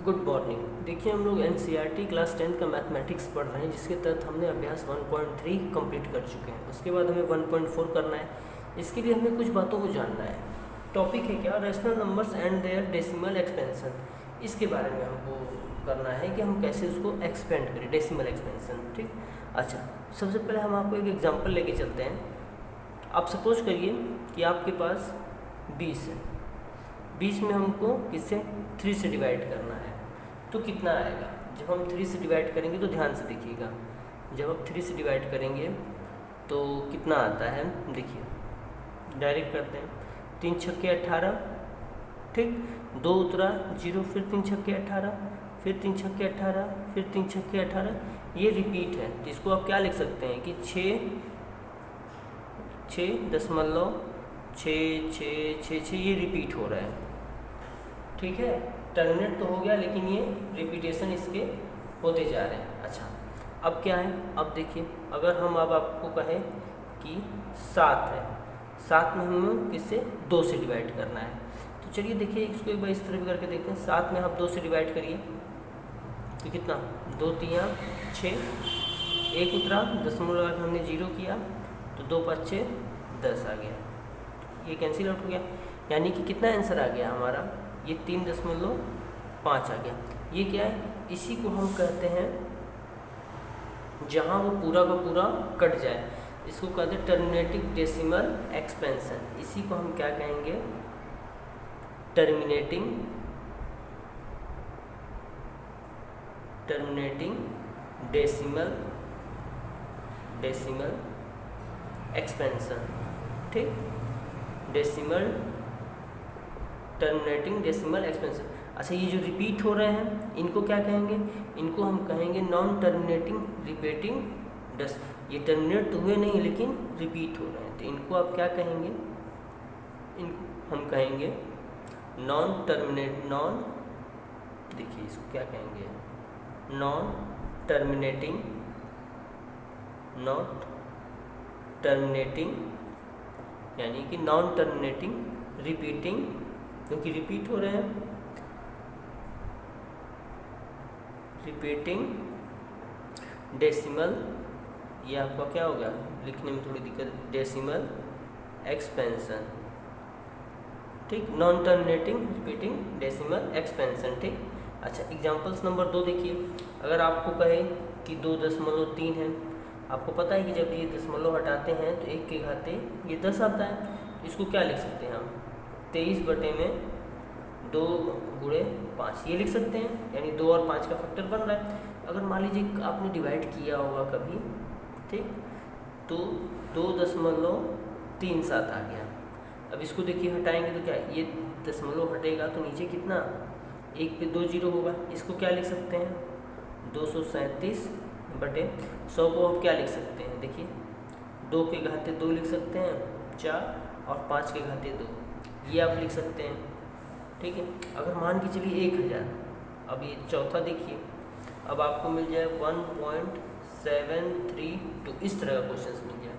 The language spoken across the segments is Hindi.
Good morning. देखिए हम लोग एनसीईआरटी क्लास 10 का मैथमेटिक्स पढ़ रहे हैं, जिसके तहत हमने अभ्यास 1.3 कंप्लीट कर चुके हैं। उसके बाद हमें 1.4 करना है। इसके लिए हमें कुछ बातों को जानना है। टॉपिक है क्या, rational numbers and their decimal expansion. इसके बारे में हमको करना है कि हम कैसे उसको एक्सपेंड करें, डेसिमल एक्सपेंशन। ठीक, अच्छा सबसे पहले हम आपको एक एग्जाम्पल लेके चलते हैं। आप सपोज करिए कि आपके पास 20 है, 20 में हमको किससे 3 से डिवाइड करना है, तो कितना आएगा। जब हम 3 से डिवाइड करेंगे तो ध्यान से देखिएगा, जब आप 3 से डिवाइड करेंगे तो कितना आता है, देखिए डायरेक्ट करते हैं। 3 छक्के 18, ठीक, 2 उतरा 0, फिर 3 छक्के 18, फिर 3 छक्के 18, फिर 3 छक्के 18, ये रिपीट है। तो इसको आप क्या लिख सकते हैं कि 6.666 ये रिपीट हो रहा है। ठीक है, टर्मिनेट तो हो गया, लेकिन ये रिपीटेशन इसके होते जा रहे हैं। अच्छा अब क्या है, अब देखिए अगर हम अब आपको कहें कि 7 है, 7 में हम किससे 2 से डिवाइड करना है, तो चलिए देखिए इसको एक बार इस तरह भी करके देखते हैं। 7 में आप 2 से डिवाइड करिए तो कितना, 2 3 6, 1 उतरा, दशमलव हमने 0 किया तो 2 5 6 10 आ गया, ये कैंसिल आउट हो गया। यानी कि कितना आंसर आ गया हमारा, ये 3.5 आ गया। ये क्या है, इसी को हम कहते हैं जहाँ वो पूरा का पूरा कट जाए, इसको कहते हैं टर्मिनेटिंग डेसिमल एक्सपेंशन। इसी को हम क्या कहेंगे, टर्मिनेटिंग डेसिमल एक्सपेंशन। ठीक, टर्मिनेटिंग डेसिमल एक्सपेंशन। अच्छा ये जो रिपीट हो रहे हैं इनको क्या कहेंगे, इनको हम कहेंगे नॉन टर्मिनेटिंग रिपीटिंग डेस। ये टर्मिनेट तो हुए नहीं लेकिन रिपीट हो रहे हैं, तो इनको आप क्या कहेंगे, इनको हम कहेंगे देखिए इसको क्या कहेंगे, नॉट टर्मिनेटिंग, यानी कि नॉन टर्मिनेटिंग रिपीटिंग, क्योंकि रिपीट हो रहे हैं, रिपीटिंग डेसिमल, ये आपका क्या होगा, लिखने में थोड़ी दिक्कत, डेसिमल एक्सपेंशन। ठीक, non terminating repeating decimal expansion. ठीक, अच्छा एग्जांपल्स नंबर 2 देखिए। अगर आपको कहे कि 2.3 है, आपको पता है कि जब ये दशमलव हटाते हैं तो 1 के घाते ये 10 आता है, तो इसको क्या लिख सकते हैं हम, 23/2 गुणे 5 ये लिख सकते हैं, यानी 2 और 5 का फैक्टर बन रहा है। अगर मान लीजिए आपने डिवाइड किया होगा कभी, ठीक, तो 2.37 आ गया। अब इसको देखिए हटाएंगे तो क्या, ये दशमलव हटेगा तो नीचे कितना, 1 पे 2 0 होगा। इसको क्या लिख सकते हैं, 237/100 को आप क्या लिख सकते हैं, देखिए 2 के घाते 2 लिख सकते हैं 4, और 5 के घाते 2, ये आप लिख सकते हैं। ठीक है, अगर मान के चलिए 1000, अब ये चौथा देखिए, अब आपको मिल जाए 1.732, इस तरह का क्वेश्चन मिल जाए,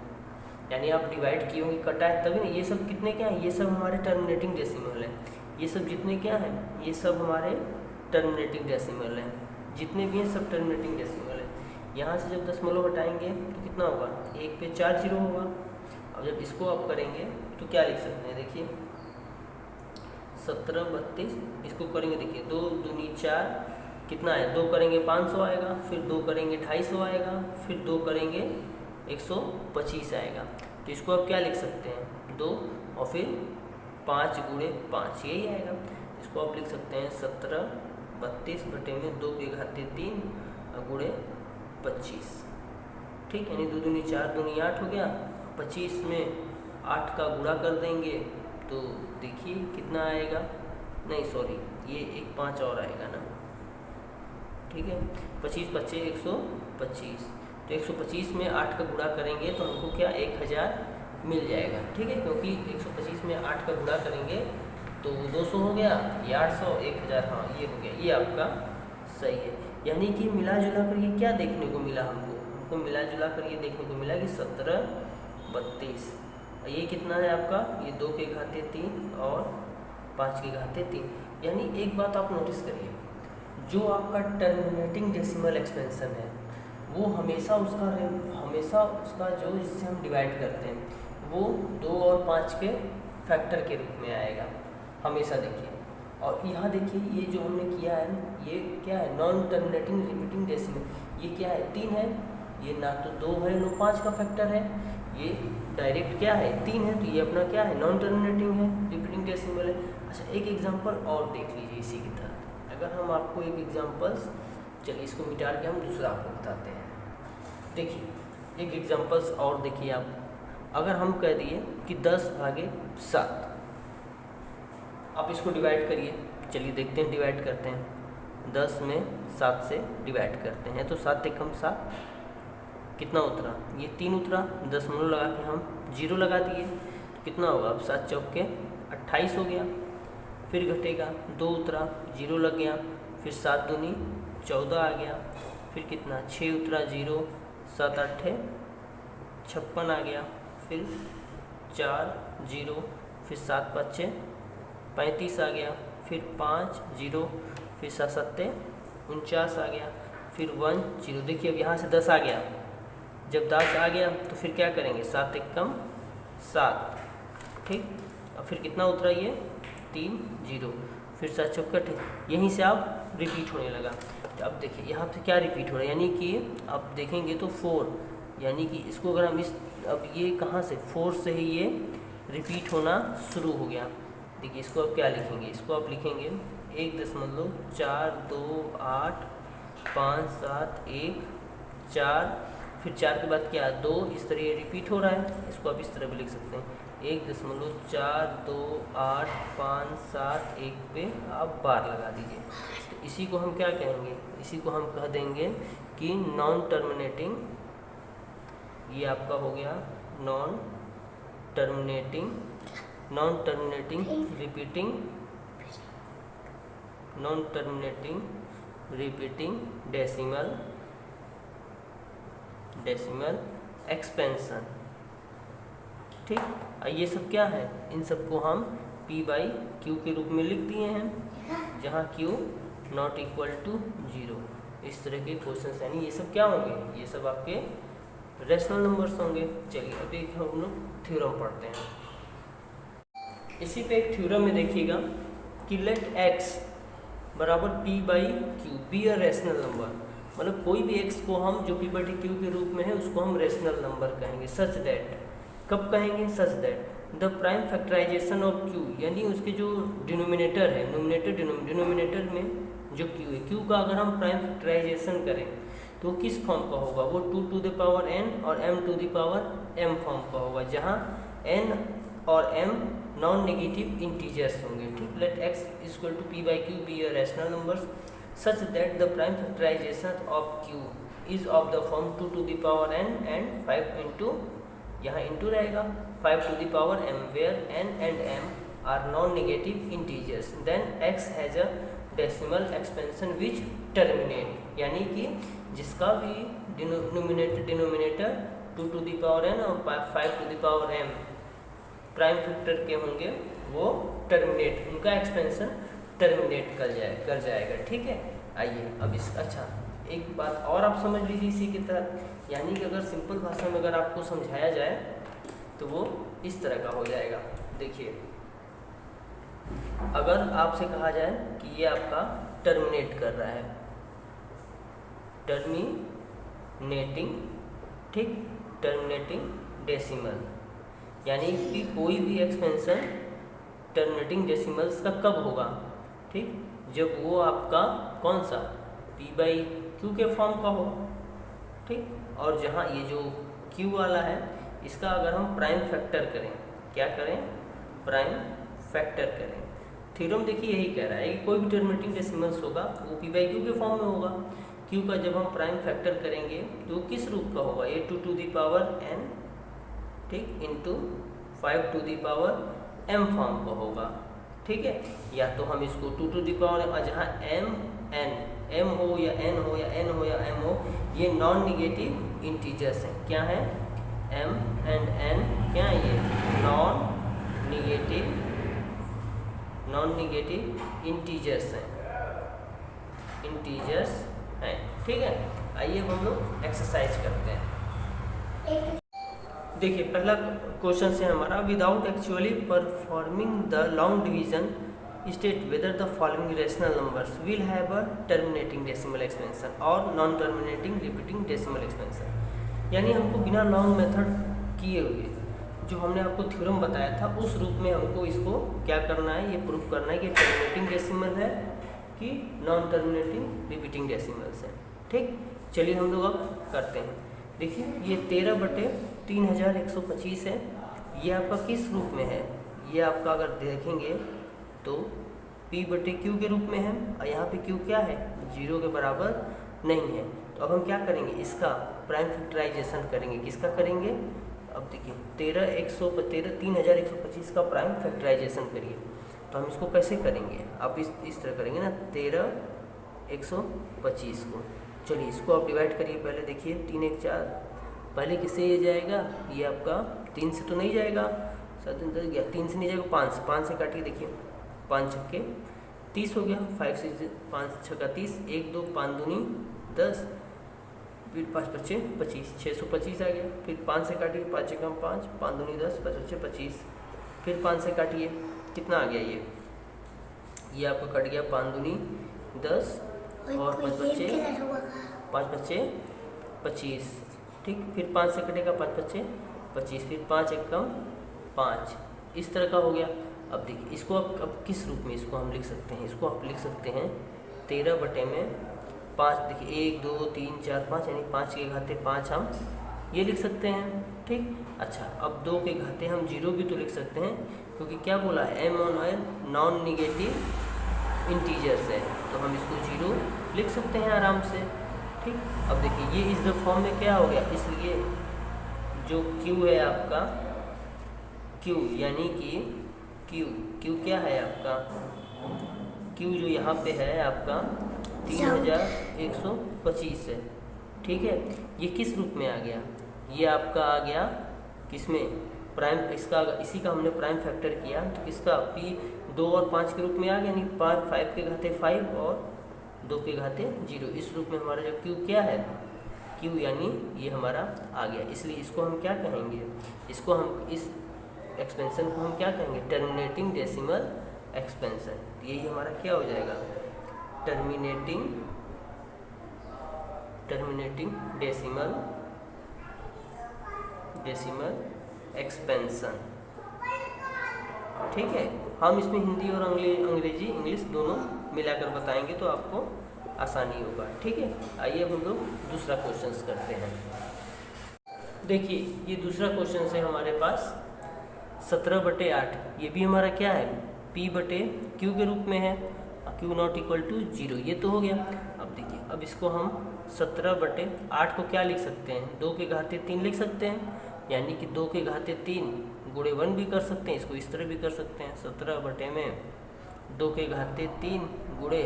यानी आप डिवाइड किए होंगे, कटा है तभी ना। ये सब कितने क्या है, ये सब हमारे टर्मिनेटिंग डेसिमल है, ये सब जितने क्या हैं, ये सब हमारे टर्मिनेटिंग डेसिमल हैं, जितने भी हैं सब टर्मिनेटिंग डेसिमल है। यहाँ से जब दशमलव हटाएंगे तो कितना होगा, 1 पे 4 0 होगा। अब जब इसको आप करेंगे तो क्या लिख सकते हैं, देखिए 1732, इसको करेंगे देखिए 2 दूनी 4, कितना है, 2 करेंगे 500 आएगा, फिर 2 करेंगे 250 आएगा, फिर 2 करेंगे 125 आएगा। तो इसको आप क्या लिख सकते हैं, 2 और फिर 5 गुणे 5, यही आएगा। इसको आप लिख सकते हैं 1732/2 के घाते 3 गुणे 25। ठीक, यानी 2 दूनी 4 दूनी 8 हो गया, 25 में 8 का गुणा कर देंगे तो देखिए कितना आएगा, नहीं सॉरी ये 1 5 और आएगा ना। ठीक है, 25 25 125, तो 125 में 8 का गुणा करेंगे तो हमको क्या 1000 मिल जाएगा। ठीक है, क्योंकि 125 में 8 का गुणा करेंगे तो 200 हो गया, ये 800, 1000, हाँ ये हो गया, ये आपका सही है। यानी कि मिला जुला कर ये क्या देखने को मिला, हमको मिला जुला कर ये देखने को मिला कि 1732, ये कितना है आपका, ये 2 के घाते 3 और 5 के घाते 3। यानी एक बात आप नोटिस करिए, जो आपका टर्मिनेटिंग डेसिमल एक्सपेंशन है वो हमेशा उसका जो जिससे हम डिवाइड करते हैं वो 2 और 5 के फैक्टर के रूप में आएगा हमेशा। देखिए, और यहाँ देखिए ये जो हमने किया है ये क्या है, नॉन टर्मिनेटिंग रिपीटिंग डेसिमल। ये क्या है, 3 है, ये ना तो 2 है ना 5 का फैक्टर है, ये डायरेक्ट क्या है 3 है, तो ये अपना क्या है नॉन टर्मिनेटिंग है, रिपीटिंग डेसिमल है। अच्छा, एक एग्जांपल और देख लीजिए इसी की तरह। अगर हम आपको एक एग्जांपल्स, चलिए इसको मिटा के हम दूसरा आपको बताते हैं। देखिए एक एग्जांपल्स और देखिए आप, अगर हम कह दिए कि 10/7, आप इसको डिवाइड करिए। चलिए देखते हैं, डिवाइड करते हैं। 10 में 7 से डिवाइड करते हैं तो 7 एकम 7 कितना उतरा, ये 3 उतरा। 10 लगा के हम 0 लगा दिए तो कितना होगा, अब 7 चौके 28 हो गया। फिर घटेगा 2 उतरा, 0 लग गया, फिर 7 दूनी 14 आ गया, फिर कितना 6 उतरा 0, 7 8 56 आ गया, फिर 4 0, फिर 7 5 35 आ गया, फिर 5 0, फिर 7 7 49 आ गया, फिर 1 0। देखिए अब यहाँ से 10 आ गया, जब 10 आ गया तो फिर क्या करेंगे, 7 एकम 7, ठीक। और फिर कितना उतरा, ये 3 0, फिर 7 चौके, यहीं से आप रिपीट होने लगा। तो अब देखिए यहाँ से क्या रिपीट हो रहा है, यानी कि आप देखेंगे तो 4, यानी कि इसको अगर हम अब ये कहाँ से 4 से ही ये रिपीट होना शुरू हो गया। देखिए इसको अब क्या लिखेंगे, इसको आप लिखेंगे 1.428 5 7 1 4, फिर 4 के बाद क्या 2, इस तरह ये रिपीट हो रहा है। इसको आप इस तरह भी लिख सकते हैं 1.428 5 7 1 पे आप बार लगा दीजिए। तो इसी को हम क्या कहेंगे, इसी को हम कह देंगे कि नॉन टर्मिनेटिंग, ये आपका हो गया non terminating repeating decimal expansion, ठीक। ये सब क्या है, इन सबको हम P/Q के रूप में लिख दिए हैं, जहाँ Q नॉट इक्वल टू 0। इस तरह के क्वेश्चन, यानी ये सब क्या होंगे, ये सब आपके रेशनल नंबर्स होंगे। चलिए अभी हम लोग थ्योरम पढ़ते हैं। इसी पे एक थ्योरम में देखिएगा कि लेट x बराबर P/Q be a rational number, मतलब कोई भी x को हम जो P/Q के रूप में है उसको हम रेशनल नंबर कहेंगे। सच दैट, कब कहेंगे, such that the prime factorization of Q, यानी उसके जो डिनोमिनेटर है, डिनोमिनेटर में जो Q है, Q का अगर हम प्राइम फैक्टराइजेशन करें तो किस फॉर्म का होगा, वो 2 to the power n और m to the power m form का होगा, जहाँ n और m नॉन नेगेटिव इंटीजर्स होंगे, ठीक। Let x equal to P/Q be a rational numbers such that the prime factorization of Q is of the form 2 to the power n and 5 into, यहाँ इंटू रहेगा 5 to the power m, where n and m are non negative integers, then x has a decimal expansion which terminate, यानी कि जिसका भी denominator 2 to the power n और 5 to the power m prime factor के होंगे, वो टर्मिनेट, उनका एक्सपेंशन टर्मिनेट कर जाएगा, ठीक है। आइए अब अच्छा एक बात और आप समझ लीजिए इसी की तरह, यानी कि अगर सिंपल भाषा में अगर आपको समझाया जाए तो वो इस तरह का हो जाएगा। देखिए अगर आपसे कहा जाए कि ये आपका टर्मिनेट कर रहा है, टर्मिनेटिंग डेसिमल, यानी कि कोई भी एक्सपेंशन टर्मिनेटिंग डेसिमल्स का कब होगा, ठीक, जब वो आपका कौन सा P/Q के फॉर्म का हो, ठीक। और जहाँ ये जो Q वाला है इसका अगर हम प्राइम फैक्टर करें, क्या करें, प्राइम फैक्टर करें। थ्योरम देखिए यही कह रहा है कि कोई भी टर्मिनेटिंग डेसिमल्स होगा वो P/Q के फॉर्म में होगा। Q का जब हम प्राइम फैक्टर करेंगे तो किस रूप का होगा, ये 2 to the power n, ठीक, into 5 to the power m form का होगा, ठीक है। या तो हम इसको 2 to the power, जहाँ m हो या n हो या n हो या m हो, ये नॉन निगेटिव इंटीजर्स हैं। क्या है, m एंड n क्या है, ये नॉन निगेटिव इंटीजर्स हैं। इंटीजर्स हैं। ठीक है, आइए अब हम लोग एक्सरसाइज करते हैं। देखिए पहला क्वेश्चन है हमारा, without actually performing the long division state whether the following rational numbers will have a terminating decimal expansion और non terminating repeating decimal expansion. यानी हमको बिना लॉन्ग मेथड किए हुए जो हमने आपको थ्योरम बताया था उस रूप में हमको इसको क्या करना है, ये प्रूफ करना है कि टर्मिनेटिंग डेसिमल है कि नॉन टर्मिनेटिंग रिपीटिंग डेसिमल्स है। ठीक, चलिए हम लोग अब करते हैं। देखिए ये 13/3125 है, ये आपका किस रूप में है, ये आपका अगर देखेंगे तो P/Q के रूप में है और यहाँ पे Q क्या है, 0 के बराबर नहीं है। तो अब हम क्या करेंगे, इसका प्राइम फैक्टराइजेशन करेंगे। किसका करेंगे, अब देखिए 3125 का प्राइम फैक्टराइजेशन करिए। तो हम इसको कैसे करेंगे, आप इस तरह करेंगे ना, 13125 को। चलिए इसको आप डिवाइड करिए। पहले देखिए 3 1 4, पहले किससे ये जाएगा, ये आपका 3 से तो नहीं जाएगा, 7 10 गया, 3 से नहीं जाएगा, 5 से काटिए। देखिए 5 छक्के 30 हो गया, 5 से 5 छक्का 30, 1 2 5 दूनी 10, फिर 5 5 25, 625 आ गया। फिर 5 से काटिए, 5 एकम 5, 5 दूनी 10, 5 5 25, फिर 5 से काटिए, कितना आ गया, ये आपका कट गया 5 दूनी 10 और 5 बच्चे 25। ठीक, फिर 5 से कटेगा, 5 बच्चे 25, फिर 5 एकम 5, इस तरह का हो गया। अब देखिए इसको अब किस रूप में इसको हम लिख सकते हैं, इसको आप लिख सकते हैं 13/5। देखिए 1 2 3 4 5, यानी 5 के घाते 5 हम ये लिख सकते हैं। ठीक, अच्छा अब 2 के घाते हम 0 भी तो लिख सकते हैं, क्योंकि क्या बोला है, m on non negative integers है, तो हम इसको 0 लिख सकते हैं आराम से। ठीक, अब देखिए ये इस फॉर्म में क्या हो गया, इसलिए जो Q है आपका, Q यानी कि Q क्या है आपका, Q जो यहाँ पे है आपका 3125 है। ठीक है, ये किस रूप में आ गया, ये आपका आ गया किसमें, प्राइम, इसका इसी का हमने प्राइम फैक्टर किया तो इसका P 2 और 5 के रूप में आ गया, यानी 5 के घाते 5 और 2 के घाते 0। इस रूप में हमारा जो Q क्या है, Q यानी ये हमारा आ गया। इसलिए इसको हम क्या कहेंगे, इसको हम इस एक्सपेंशन को हम क्या कहेंगे, टर्मिनेटिंग डेसिमल एक्सपेंशन। यही हमारा क्या हो जाएगा, टर्मिनेटिंग डेसिमल एक्सपेंशन। ठीक है, हम इसमें हिंदी और अंग्रेजी इंग्लिश दोनों मिलाकर बताएंगे तो आपको आसानी होगा। ठीक है, आइए अब हम लोग दूसरा क्वेश्चन करते हैं। देखिए ये दूसरा क्वेश्चन है हमारे पास 17/8, ये भी हमारा क्या है, P/Q के रूप में है, Q नॉट इक्वल टू 0, ये तो हो गया। अब देखिए अब इसको हम 17/8 को क्या लिख सकते हैं, 2 के घाते 3 लिख सकते हैं, यानी कि 2 के घाते 3 गुणे 1 भी कर सकते हैं, इसको इस तरह भी कर सकते हैं, 17 में 2 के घाते 3 गुणे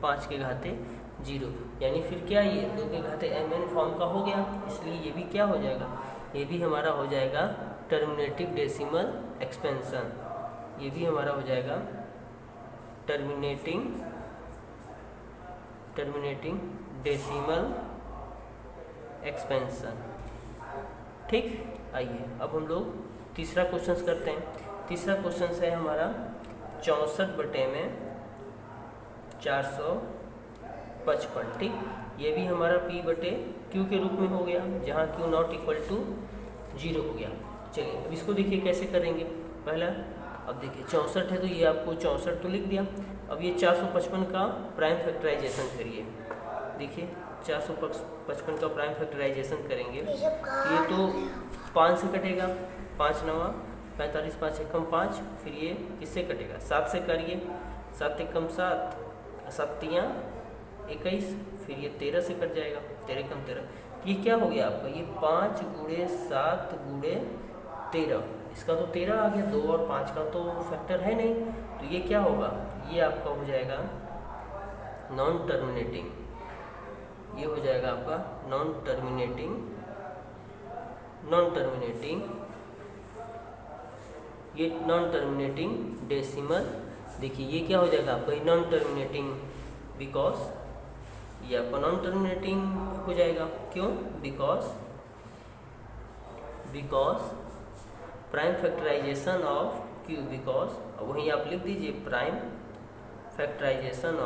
5 के घाते 0, यानी फिर क्या, ये 2 के घाते mn फॉर्म का हो गया। इसलिए ये भी क्या हो जाएगा, ये भी हमारा हो जाएगा टर्मिनेटिंग डेसिमल एक्सपेंशन। ये भी हमारा हो जाएगा टर्मिनेटिंग डेसिमल एक्सपेंशन। ठीक, आइए अब हम लोग तीसरा क्वेश्चन करते हैं। तीसरा क्वेश्चन है हमारा 64/455। ठीक, ये भी हमारा P/Q के रूप में हो गया, जहाँ Q नॉट इक्वल टू 0 हो गया। चलिए अब इसको देखिए कैसे करेंगे। पहला अब देखिए 64 है तो ये आपको 64 तो लिख दिया। अब ये 455 का प्राइम फैक्टराइजेशन करिए। देखिए 455 का प्राइम फैक्टराइजेशन करेंगे, ये तो 5 से कटेगा, 5 9 45, 5 एकम 5, फिर ये किससे कटेगा, 7 से करिए, 7 एकम 7, 7 तियाँ 21, फिर ये 13 से कट जाएगा, 13 एकम 13। ये क्या हो गया आपका, ये 5 गुणे 7 गुणे 13, इसका तो 13 आ गया, 2 और 5 का तो फैक्टर है नहीं, तो ये क्या होगा, ये आपका हो जाएगा नॉन टर्मिनेटिंग, ये हो जाएगा आपका नॉन टर्मिनेटिंग, ये नॉन टर्मिनेटिंग डेसिमल। देखिए ये क्या हो जाएगा आपका नॉन टर्मिनेटिंग, बिकॉज ये आपका नॉन टर्मिनेटिंग हो जाएगा। क्यों? Because prime factorization of Q, because वहीं आप लिख दीजिए prime factorization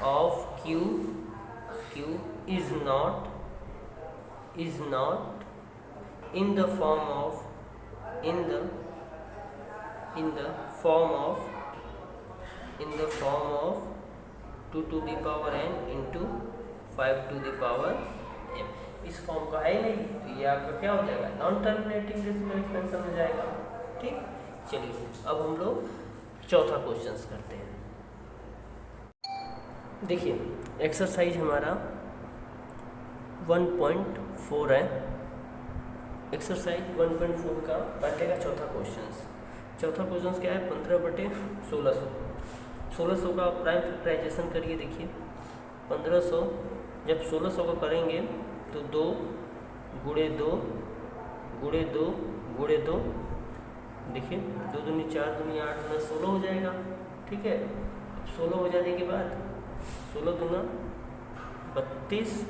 of Q is not in the form of 2 to the power n into 5 to the power m। इस फॉर्म का है नहीं, तो ये आपका क्या हो जाएगा? नॉन टर्मिनेटिंग डेसिमल एक्सपेंशन हो जाएगा। ठीक, चलिए अब हम लोग चौथा क्वेश्चन करते हैं। देखिए एक्सरसाइज हमारा 1.4 है। एक्सरसाइज 1.4 का पहले का चौथा क्वेश्चन क्या है? 15/1600। 1600 का प्राइम फैक्टराइजेशन करिए। देखिए 1500 जब 1600 का करेंगे तो 2 गुणे 2 गुणे 2 गुणे 2, देखिए 2 दूनी 4 दूनी 8 दूना 16 हो जाएगा। ठीक है, 16 हो जाने के बाद 16 दूना 32,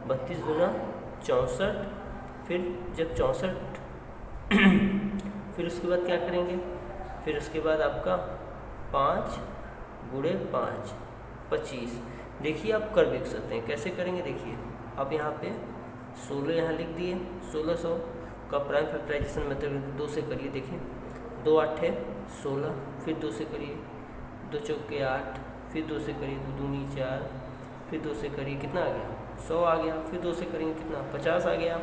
32 दूना 64, फिर जब 64 फिर उसके बाद क्या करेंगे? फिर उसके बाद आपका 5 गुणे 5 25। देखिए आप कर भी सकते हैं, कैसे करेंगे? देखिए आप यहाँ पे 16 यहाँ लिख दिए। 1600 का प्राइम फैक्टराइजेशन मेथड 2 से करिए। देखिए 2 8 है 16, फिर 2 से करिए, 2 चौके 8, फिर 2 से करिए, 2 दूनी 4, फिर 2 से करिए, कितना आ गया? 100 आ गया। फिर 2 से करेंगे कितना? 50 आ गया।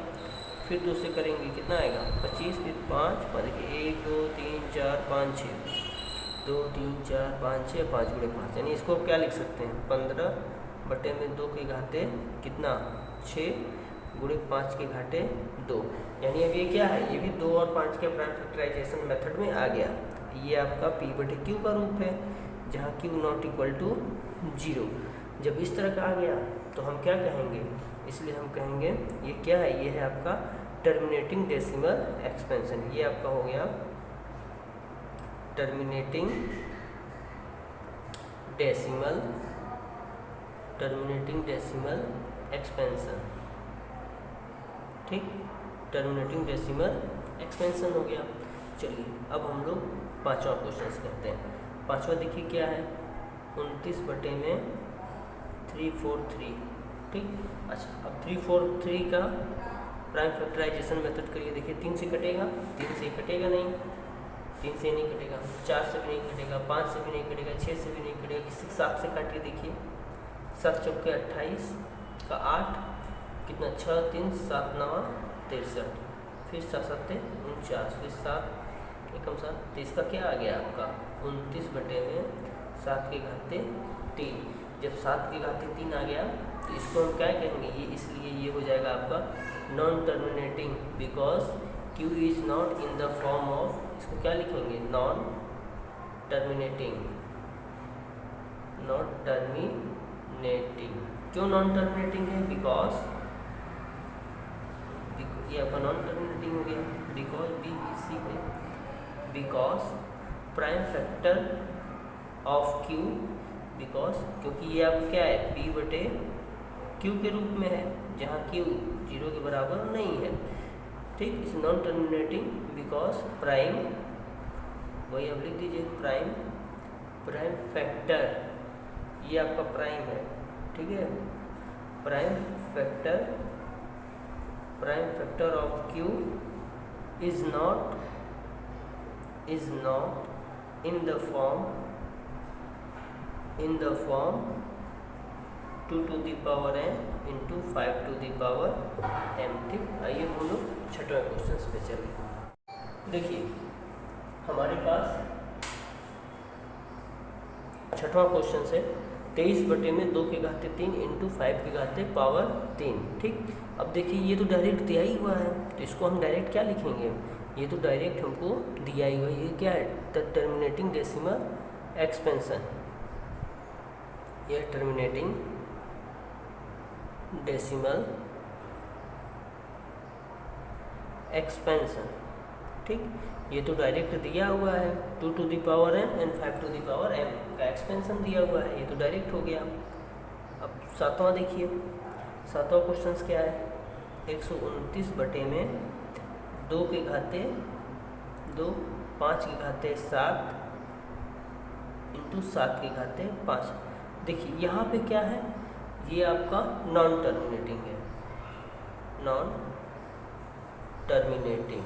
फिर 2 से करेंगे कितना आएगा? 25, फिर 5 देखिए 1 2 3 4 5 6, 2 3 4 5 6, 5 गुणे 5, यानी इसको क्या लिख सकते हैं? 15/2 के घाते कितना? 6 गुणे 5 के घाटे 2। यानी अब ये क्या है? ये भी 2 और 5 के प्राइम फैक्टराइजेशन मेथड में आ गया। ये आपका P/Q का रूप है, जहाँ Q ≠ 0। जब इस तरह का आ गया तो हम क्या कहेंगे? इसलिए हम कहेंगे ये क्या है? ये है आपका टर्मिनेटिंग डेसिमल एक्सपेंशन। ये आपका हो गया टर्मिनेटिंग डेसिमल एक्सपेंशन। ठीक, टर्मिनेटिंग डेसिमल एक्सपेंशन हो गया। चलिए अब हम लोग पांचवा क्वेश्चन करते हैं। पांचवा देखिए क्या है? 29/343। ठीक, अच्छा अब 343 का प्राइम फैक्टराइजेशन मेथड करिए। देखिए 3 से कटेगा? 3 से कटेगा नहीं, 3 से नहीं कटेगा, 4 से भी नहीं कटेगा, 5 से भी नहीं कटेगा, 6 से भी नहीं कटेगा, किसी 7 से काटिए। देखिए 7 चौके 28 का 8 कितना? 6 3 7 9 63, फिर 7 7 49, फिर 7 एकम 7, तो इसका क्या आ गया आपका? 29/7 के घाते 3। जब 7 के घाते 3 आ गया तो इसको हम क्या कहेंगे? ये इसलिए ये हो जाएगा आपका non terminating, because Q is not in the form of, इसको क्या लिखेंगे? Non terminating. क्यों नॉन टर्मिनेटिंग है? बिकॉज ये आपका नॉन टर्मिनेटिंग हो गया because prime factor of Q, because क्योंकि ये आप क्या है? P/Q के रूप में है, जहाँ Q 0 के बराबर नहीं है। ठीक, इस नॉन टर्मिनेटिंग बिकॉज प्राइम, वही आप लिख दीजिए प्राइम फैक्टर, ये आपका प्राइम है। ठीक है, prime factor of Q is not in the form 2 to the power n into 5 to the power m। ठीक, आइए हम लोग छठवें क्वेश्चन पे चलें। देखिए हमारे पास छठवां क्वेश्चन है 23/2 के घाते 3 इंटू 5 के घाते पावर 3। ठीक, अब देखिए ये तो डायरेक्ट दिया ही हुआ है, तो इसको हम डायरेक्ट क्या लिखेंगे? ये तो डायरेक्ट हमको दिया ही हुआ है। ये क्या है? Terminating decimal expansion. यह टर्मिनेटिंग डेसिमल एक्सपेंशन ठीक, ये तो डायरेक्ट दिया हुआ है 2 to the power n and 5 to the power m का एक्सपेंशन दिया हुआ है, ये तो डायरेक्ट हो गया। अब सातवां देखिए, सातवां क्वेश्चन क्या है, 129 बटे में 2 के घाते 2, 5 के घाते 7 इंटू 7 के घाते 5। देखिए यहाँ पे क्या है, ये आपका नॉन टर्मिनेटिंग है, नॉन टर्मिनेटिंग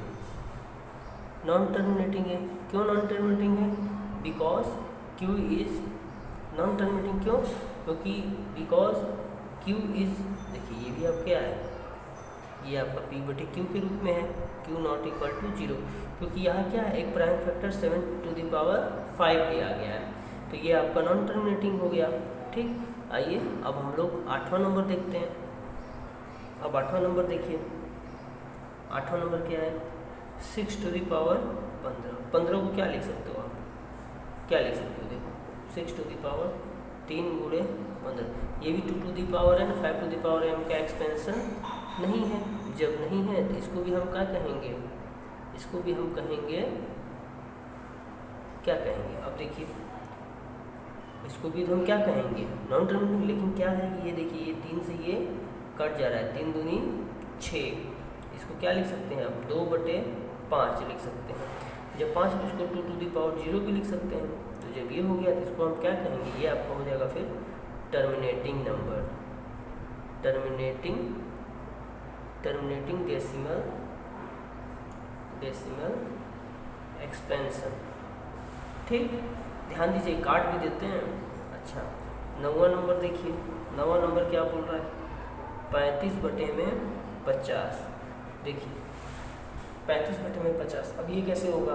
है। क्यों नॉन टर्मिनेटिंग है? Because Q is non terminating. क्यों? क्योंकि बिकॉज Q इज, देखिए ये भी आप क्या है, ये आपका P बटे Q के रूप में है, Q नॉट इक्वल टू 0, क्योंकि यहाँ क्या है, एक prime factor 7 to the power 5 दिया गया है, तो ये आपका नॉन टर्मिनेटिंग हो गया। ठीक, आइए अब हम लोग 8वां नंबर देखते हैं। अब 8वां नंबर देखिए, 8वां नंबर क्या है, 6 टू द पावर 15। 15 को क्या लिख सकते हो आप, क्या लिख सकते हो, देखो 6 टू द पावर 3 गुणे 15, ये भी 2 to the power n 5 to the power m का एक्सपेंशन नहीं है। जब नहीं है तो इसको भी हम क्या कहेंगे, इसको भी हम कहेंगे, क्या कहेंगे, अब देखिए इसको भी तो हम क्या कहेंगे, नॉन टर्मिनेटिंग। लेकिन क्या है, ये देखिए ये 3 से ये कट जा रहा है, 3 दूनी 6, इसको क्या लिख सकते हैं आप, 2 बटे 5 लिख सकते हैं। जब 5 है तो इसको 2 टू द पावर 0 भी लिख सकते हैं। तो जब ये हो गया तो इसको हम क्या कहेंगे, ये आपका हो जाएगा फिर terminating number, terminating decimal expansion. ठीक, ध्यान दीजिए काट भी देते हैं। अच्छा, 9वां नंबर देखिए, 9वां नंबर क्या बोल रहा है, 35 बटे में 50। देखिए 35 बटे में 50, अब ये कैसे होगा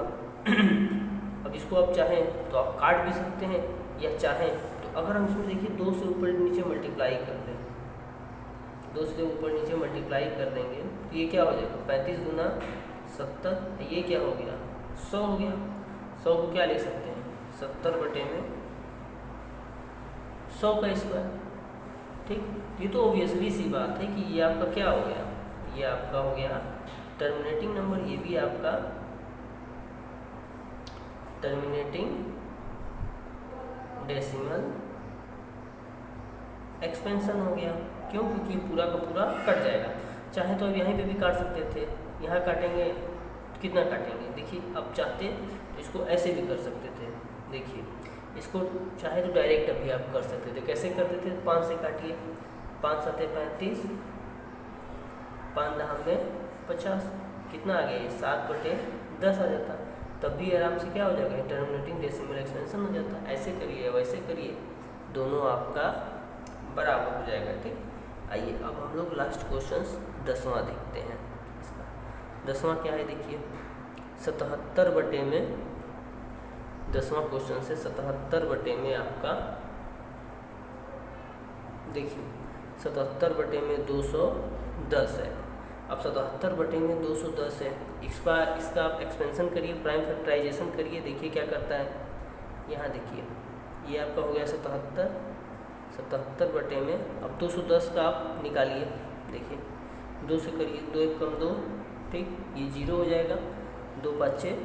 अब इसको आप चाहें तो आप काट भी सकते हैं, या चाहें तो अगर हम इसमें देखिए 2 से ऊपर नीचे मल्टीप्लाई कर दें, 2 से ऊपर नीचे मल्टीप्लाई कर देंगे तो ये क्या हो जाएगा, 35 दूना 70, ये क्या हो गया 100 हो गया। 100 को क्या ले सकते हैं, 70 बटे में 100 का स्क्वायर। ठीक, ये तो ऑब्वियसली सी बात है कि ये आपका क्या हो गया, ये आपका हो गया टर्मिनेटिंग नंबर, ये भी आपका टर्मिनेटिंग डेसिमल एक्सपेंशन हो गया। क्यों? क्योंकि पूरा का पूरा कट जाएगा। चाहे तो अब यहीं पे भी काट सकते थे, यहाँ काटेंगे कितना काटेंगे, देखिए अब चाहते तो इसको ऐसे भी कर सकते थे। देखिए इसको चाहे तो डायरेक्ट अभी आप कर सकते थे, कैसे करते थे, 5 से काटिए, 5 7 35, 5 10 में 50, कितना आ गया ये 7 बटे 10 आ जाता, तब भी आराम से क्या हो जाएगा, टर्मिनेटिंग डेसिमल एक्सपेंशन हो जाता। ऐसे करिए वैसे करिए, दोनों आपका बराबर हो जाएगा। ठीक, आइए अब हम लोग लास्ट क्वेश्चन 10वां देखते हैं। 10वां क्या है, देखिए 77 बटे में, 10वां क्वेश्चन से 77 बटे में आपका, देखिए 77 बटे में 210 है। अब 77 बटे में 210 है, इसका आप एक्सपेंशन करिए, प्राइम फैक्टराइजेशन करिए, देखिए क्या करता है। यहाँ देखिए ये आपका हो गया 77 बटे में, अब 210 का आप निकालिए, देखिए 2 से करिए, 2 1 कम 2, ठीक, ये 0 हो जाएगा, 2 5 6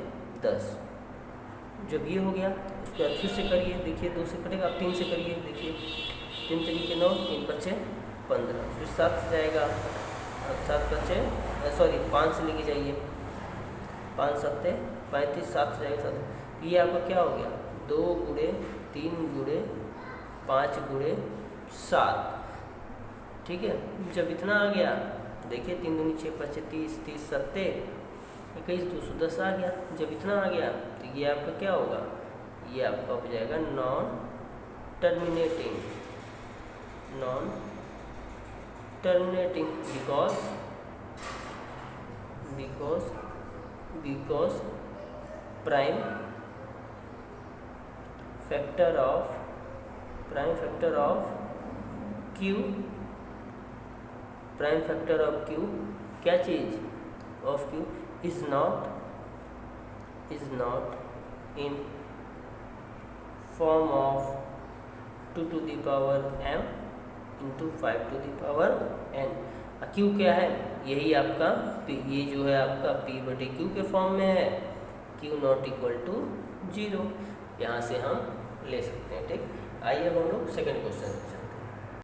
10। जब ये हो गया उसको आप फिर से करिए, देखिए 2 से कटेगा, आप 3 से करिए, देखिए 3 तरीके 9, 3 5 15, फिर 7 से जाएगा, 7 5 5 से लेके जाइए, 5 7 35, 7 से जाएगा 7, ये आपका क्या हो गया, 2 गुणे 3 गुणे 5 गुणे 7। ठीक है, जब इतना आ गया, देखिए 3 दूनी 6 5 30, 30 7 21, 210 आ गया। जब इतना आ गया तो ये आपका क्या होगा, ये आपका हो जाएगा non terminating, because prime factor of q क्या चीज of q is not in form of 2 to the power m into 5 to the power n। q क्या है, यही आपका ये जो है आपका P/Q के फॉर्म में है, Q नॉट इक्वल टू 0, यहाँ से हम ले सकते हैं। ठीक, आइए अब हम लोग सेकेंड क्वेश्चन